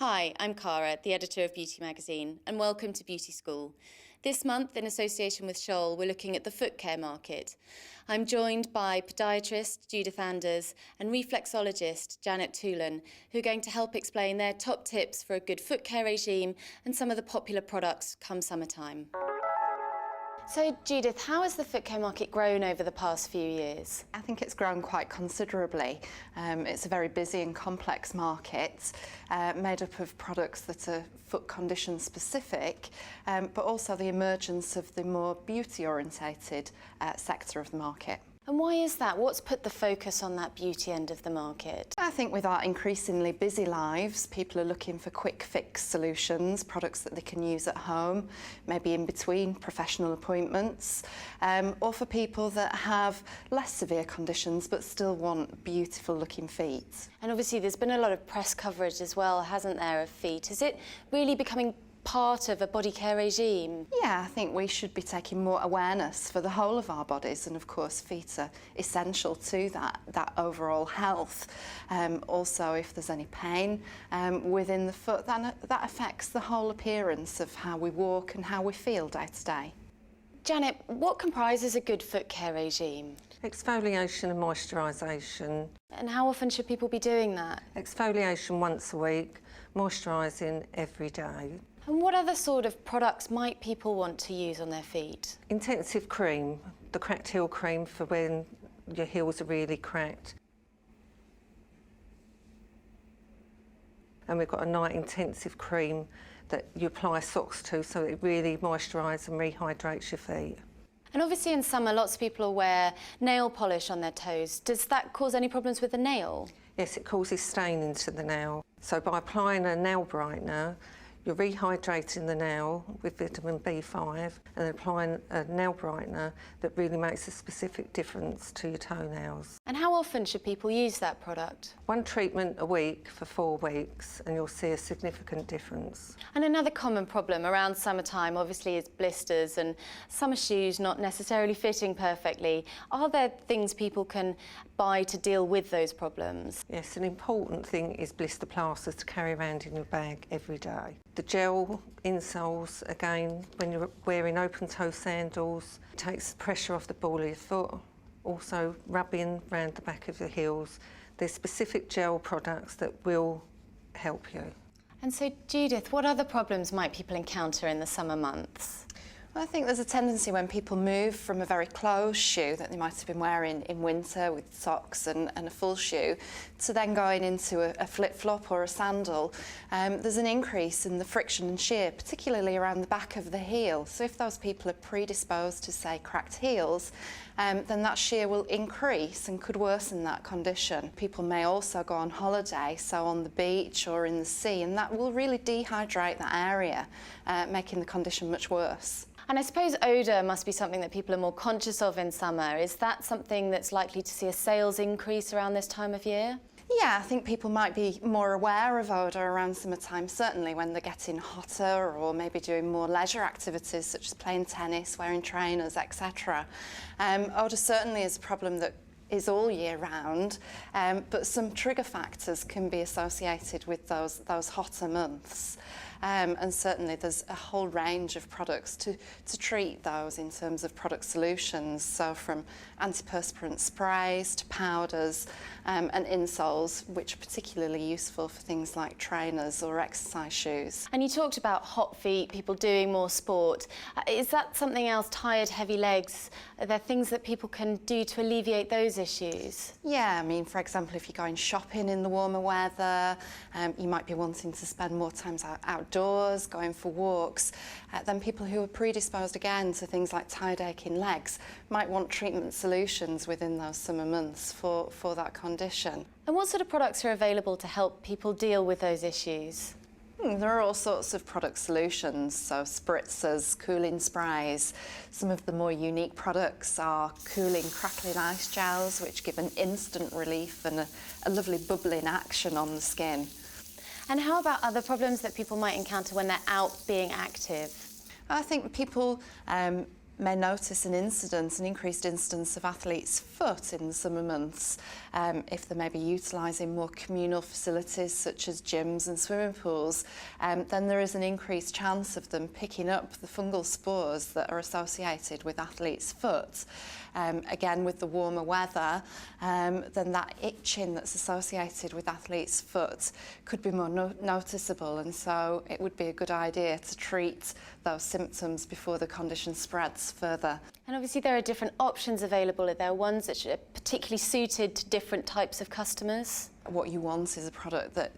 Hi, I'm Cara, the editor of Beauty Magazine, and welcome to Beauty School. This month, in association with Scholl, we're looking at the footcare market. I'm joined by podiatrist Judith Anders and reflexologist Janet Toolan, who are going to help explain their top tips for a good footcare regime and some of the popular products come summertime. So, Judith, how has the footcare market grown over the past few years? I think it's grown quite considerably. It's a very busy and complex market, made up of products that are foot condition specific, but also the emergence of the more beauty-orientated sector of the market. And why is that? What's put the focus on that beauty end of the market? I think with our increasingly busy lives, people are looking for quick fix solutions, products that they can use at home, maybe in between professional appointments, or for people that have less severe conditions but still want beautiful looking feet. And obviously there's been a lot of press coverage as well, hasn't there, of feet? Is it really becoming part of a body care regime? Yeah, I think we should be taking more awareness for the whole of our bodies, and of course feet are essential to that overall health. Also, if there's any pain within the foot, then that affects the whole appearance of how we walk and how we feel day to day. Janet, what comprises a good foot care regime? Exfoliation and moisturisation. And how often should people be doing that? Exfoliation once a week, moisturising every day. And what other sort of products might people want to use on their feet? Intensive cream, the cracked heel cream for when your heels are really cracked. And we've got a night intensive cream that you apply socks to so it really moisturises and rehydrates your feet. And obviously in summer lots of people wear nail polish on their toes. Does that cause any problems with the nail? Yes, it causes staining to the nail. So by applying a nail brightener, you're rehydrating the nail with vitamin B5 and applying a nail brightener that really makes a specific difference to your toenails. And how often should people use that product? One treatment a week for 4 weeks and you'll see a significant difference. And another common problem around summertime obviously is blisters and summer shoes not necessarily fitting perfectly. Are there things people can buy to deal with those problems? Yes, an important thing is blister plasters to carry around in your bag every day. The gel insoles, again, when you're wearing open-toe sandals, takes the pressure off the ball of your foot. Also, rubbing around the back of your heels. There's specific gel products that will help you. And so, Judith, what other problems might people encounter in the summer months? I think there's a tendency when people move from a very closed shoe that they might have been wearing in winter with socks and a full shoe to then going into a flip-flop or a sandal. There's an increase in the friction and shear, particularly around the back of the heel. So if those people are predisposed to, say, cracked heels, then that shear will increase and could worsen that condition. People may also go on holiday, so on the beach or in the sea, and that will really dehydrate that area, making the condition much worse. And I suppose odour must be something that people are more conscious of in summer. Is that something that's likely to see a sales increase around this time of year? Yeah, I think people might be more aware of odour around summertime, certainly when they're getting hotter or maybe doing more leisure activities such as playing tennis, wearing trainers, etc. Odour certainly is a problem that is all year round, but some trigger factors can be associated with those hotter months. And certainly there's a whole range of products to treat those in terms of product solutions, so from antiperspirant sprays to powders and insoles, which are particularly useful for things like trainers or exercise shoes. And you talked about hot feet, people doing more sport. Is that something else, tired, heavy legs? Are there things that people can do to alleviate those issues? Yeah, I mean, for example, if you're going shopping in the warmer weather, you might be wanting to spend more time outdoors, going for walks, then people who are predisposed again to things like tired, aching legs might want treatment solutions within those summer months for that condition. And what sort of products are available to help people deal with those issues? There are all sorts of product solutions, so spritzers, cooling sprays. Some of the more unique products are cooling, crackling ice gels, which give an instant relief and a lovely bubbling action on the skin. And how about other problems that people might encounter when they're out being active? I think people may notice an increased incidence of athlete's foot in the summer months if they may be utilising more communal facilities such as gyms and swimming pools. Then there is an increased chance of them picking up the fungal spores that are associated with athlete's foot. Again, with the warmer weather, then that itching that's associated with athlete's foot could be more noticeable, and so it would be a good idea to treat those symptoms before the condition spreads further. And obviously there are different options available. Are there ones that are particularly suited to different types of customers? What you want is a product that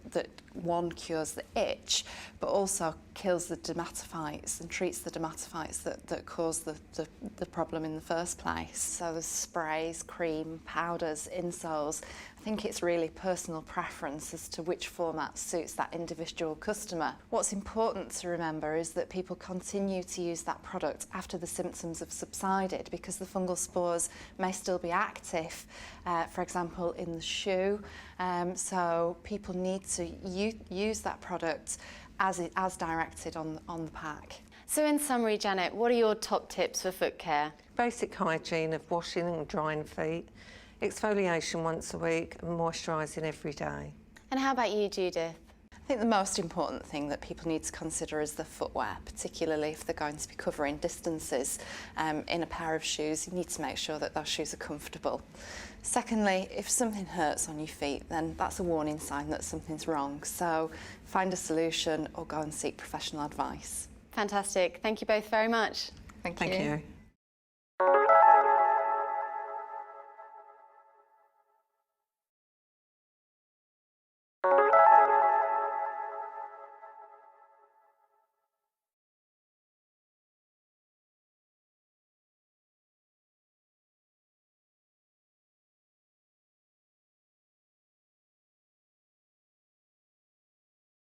one, cures the itch, but also kills the dermatophytes and treats the dermatophytes that cause the problem in the first place. So there's sprays, cream, powders, insoles. I think it's really personal preference as to which format suits that individual customer. What's important to remember is that people continue to use that product after the symptoms have subsided, because the fungal spores may still be active, for example, in the shoe. So people need to use that product as directed on the pack. So in summary, Janet, what are your top tips for foot care? Basic hygiene of washing and drying feet, exfoliation once a week and moisturising every day. And how about you, Judith? I think the most important thing that people need to consider is the footwear, particularly if they're going to be covering distances in a pair of shoes. You need to make sure that those shoes are comfortable. Secondly, if something hurts on your feet, then that's a warning sign that something's wrong. So find a solution or go and seek professional advice. Fantastic. Thank you both very much. Thank Thank you.